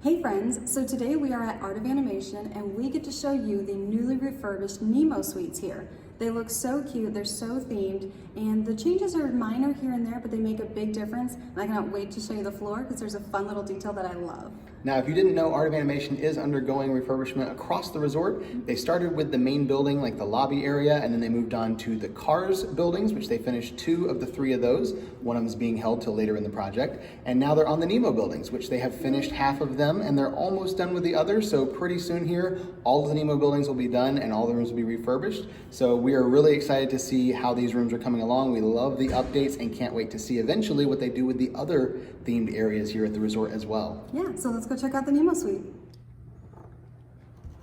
Hey friends, so today we are at Art of Animation and we get to show you the newly refurbished Nemo suites here. They look so cute, they're so themed, and the changes are minor here and there, but they make a big difference. And I cannot wait to show you the floor because there's a fun little detail that I love. Now, if you didn't know, Art of Animation is undergoing refurbishment across the resort. They started with the main building, like the lobby area, and then they moved on to the Cars buildings, which they finished 2 of the 3 of those. One of them is being held till later in the project. And now they're on the Nemo buildings, which they have finished half of them, and they're almost done with the others. So pretty soon here, all of the Nemo buildings will be done and all the rooms will be refurbished. So we are really excited to see how these rooms are coming along. We love the updates and can't wait to see eventually what they do with the other themed areas here at the resort as well. Yeah, so let's go check out the Nemo suite.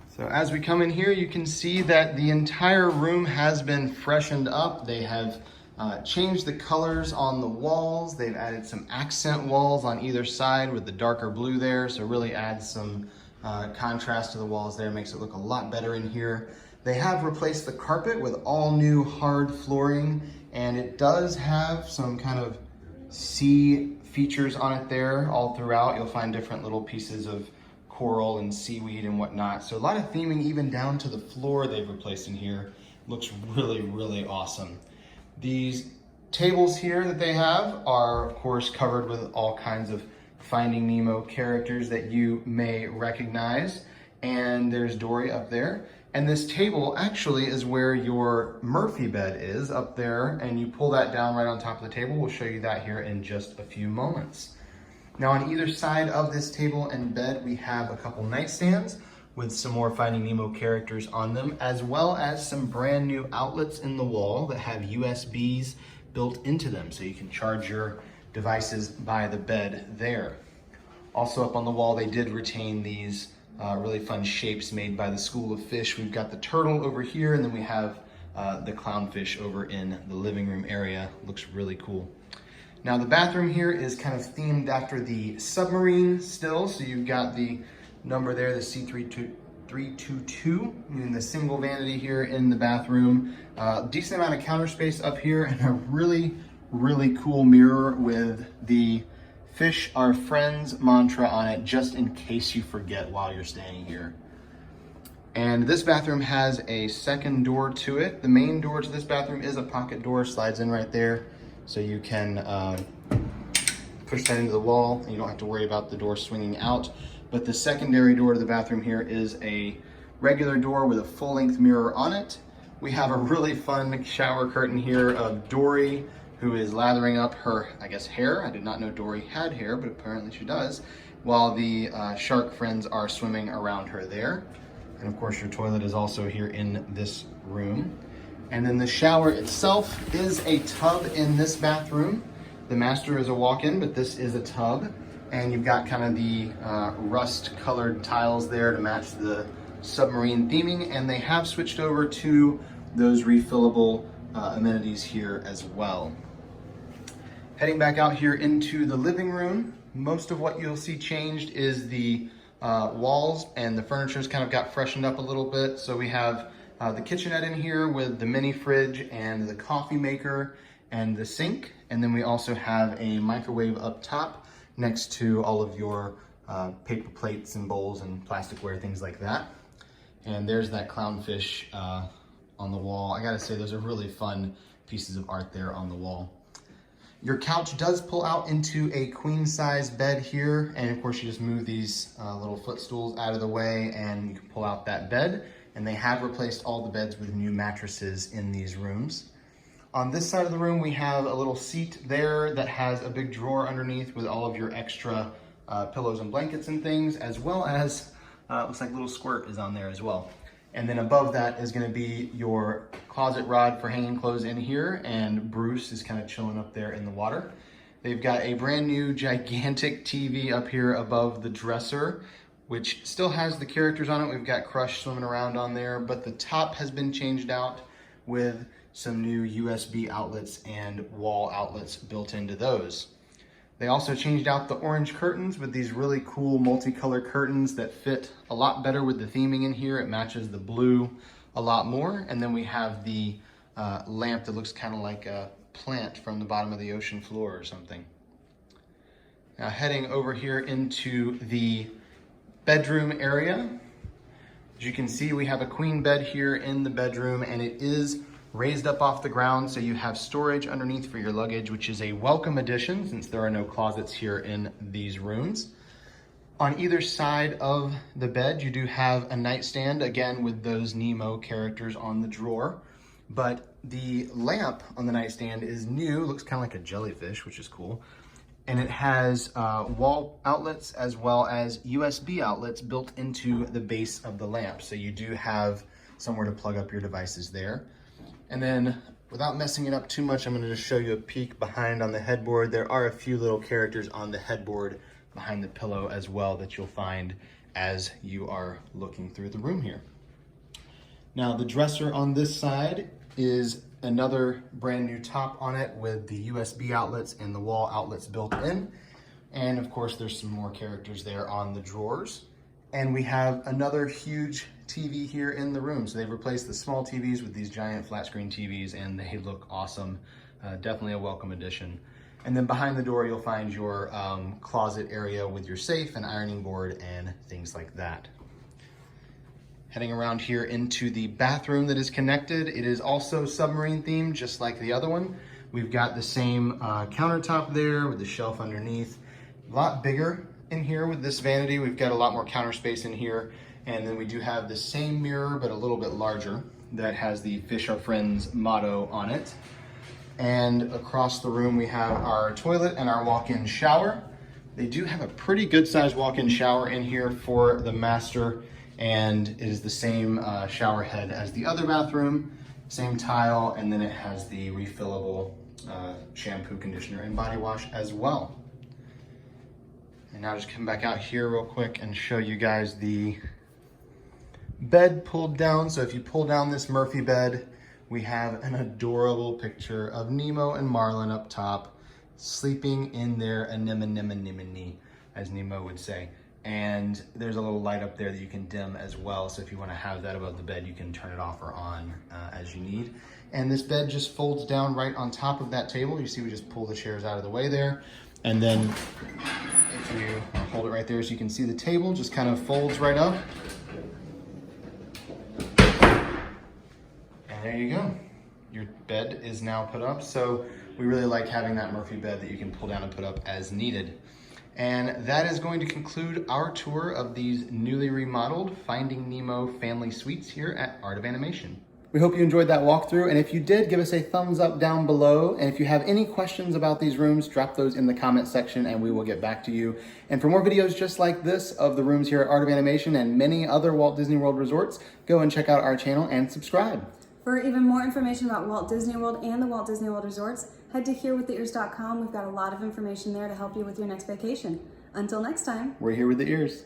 So as we come in here, you can see that the entire room has been freshened up. They have changed the colors on the walls. They've added some accent walls on either side with the darker blue there. So really adds some contrast to the walls there, makes it look a lot better in here. They have replaced the carpet with all new hard flooring, and it does have some kind of sea features on it there all throughout. You'll find different little pieces of coral and seaweed and whatnot. So a lot of theming even down to the floor they've replaced in here. Looks really, really awesome. These tables here that they have are of course covered with all kinds of Finding Nemo characters that you may recognize. And there's Dory up there. And this table actually is where your Murphy bed is up there, and you pull that down right on top of the table. We'll show you that here in just a few moments. Now on either side of this table and bed, we have a couple nightstands with some more Finding Nemo characters on them, as well as some brand new outlets in the wall that have USBs built into them, so you can charge your devices by the bed there. Also up on the wall, they did retain these really fun shapes made by the School of Fish. We've got the turtle over here, and then we have the clownfish over in the living room area. Looks really cool. Now the bathroom here is kind of themed after the submarine still. So you've got the number there, the C322, and the single vanity here in the bathroom. Decent amount of counter space up here, and a really, really cool mirror with the "Fish are friends" mantra on it, just in case you forget while you're staying here. And this bathroom has a second door to it. The main door to this bathroom is a pocket door, slides in right there. So you can push that into the wall, and you don't have to worry about the door swinging out. But the secondary door to the bathroom here is a regular door with a full-length mirror on it. We have a really fun shower curtain here of Dory, who is lathering up her, I guess, hair. I did not know Dory had hair, but apparently she does, while the shark friends are swimming around her there. And of course, your toilet is also here in this room. And then the shower itself is a tub in this bathroom. The master is a walk-in, but this is a tub. And you've got kind of the rust-colored tiles there to match the submarine theming. And they have switched over to those refillable amenities here as well. Heading back out here into the living room, most of what you'll see changed is the walls, and the furniture's kind of got freshened up a little bit. So we have the kitchenette in here with the mini fridge and the coffee maker and the sink. And then we also have a microwave up top next to all of your paper plates and bowls and plasticware, things like that. And there's that clownfish on the wall. I gotta say, those are really fun pieces of art there on the wall. Your couch does pull out into a queen size bed here. And of course you just move these little footstools out of the way and you can pull out that bed. And they have replaced all the beds with new mattresses in these rooms. On this side of the room, we have a little seat there that has a big drawer underneath with all of your extra pillows and blankets and things, as well as, looks like a little squirt is on there as well. And then above that is gonna be your closet rod for hanging clothes in here, and Bruce is kind of chilling up there in the water. They've got a brand new gigantic TV up here above the dresser, which still has the characters on it. We've got Crush swimming around on there, but the top has been changed out with some new USB outlets and wall outlets built into those. They also changed out the orange curtains with these really cool multicolor curtains that fit a lot better with the theming in here. It matches the blue a lot more. And then we have the lamp that looks kind of like a plant from the bottom of the ocean floor or something. Now heading over here into the bedroom area. As you can see, we have a queen bed here in the bedroom, and it is raised up off the ground, so you have storage underneath for your luggage, which is a welcome addition since there are no closets here in these rooms. On either side of the bed, you do have a nightstand, again with those Nemo characters on the drawer, but the lamp on the nightstand is new, looks kind of like a jellyfish, which is cool. And it has wall outlets as well as USB outlets built into the base of the lamp. So you do have somewhere to plug up your devices there. And then without messing it up too much, I'm going to just show you a peek behind on the headboard. There are a few little characters on the headboard behind the pillow as well that you'll find as you are looking through the room here. Now the dresser on this side is another brand new top on it with the USB outlets and the wall outlets built in. And of course, there's some more characters there on the drawers. And we have another huge TV here in the room. So they've replaced the small TVs with these giant flat screen TVs, and they look awesome. Definitely a welcome addition. And then behind the door, you'll find your closet area with your safe and ironing board and things like that. Heading around here into the bathroom that is connected. It is also submarine themed, just like the other one. We've got the same countertop there with the shelf underneath. A lot bigger in here with this vanity. We've got a lot more counter space in here. And then we do have the same mirror, but a little bit larger, that has the Fish Are Friends motto on it. And across the room, we have our toilet and our walk-in shower. They do have a pretty good sized walk-in shower in here for the master, and it is the same shower head as the other bathroom, same tile, and then it has the refillable shampoo, conditioner, and body wash as well. And now just come back out here real quick and show you guys the bed pulled down. So if you pull down this Murphy bed, we have an adorable picture of Nemo and Marlin up top, sleeping in their anemone, as Nemo would say. And there's a little light up there that you can dim as well. So if you want to have that above the bed, you can turn it off or on as you need. And this bed just folds down right on top of that table. You see, we just pull the chairs out of the way there. And then if you hold it right there, so you can see the table just kind of folds right up. And there you go. Your bed is now put up. So we really like having that Murphy bed that you can pull down and put up as needed. And that is going to conclude our tour of these newly remodeled Finding Nemo Family Suites here at Art of Animation. We hope you enjoyed that walkthrough, and if you did, give us a thumbs up down below. And if you have any questions about these rooms, drop those in the comment section and we will get back to you. And for more videos just like this of the rooms here at Art of Animation and many other Walt Disney World resorts, go and check out our channel and subscribe. For even more information about Walt Disney World and the Walt Disney World resorts, head to herewiththeears.com. We've got a lot of information there to help you with your next vacation. Until next time, we're here with the ears.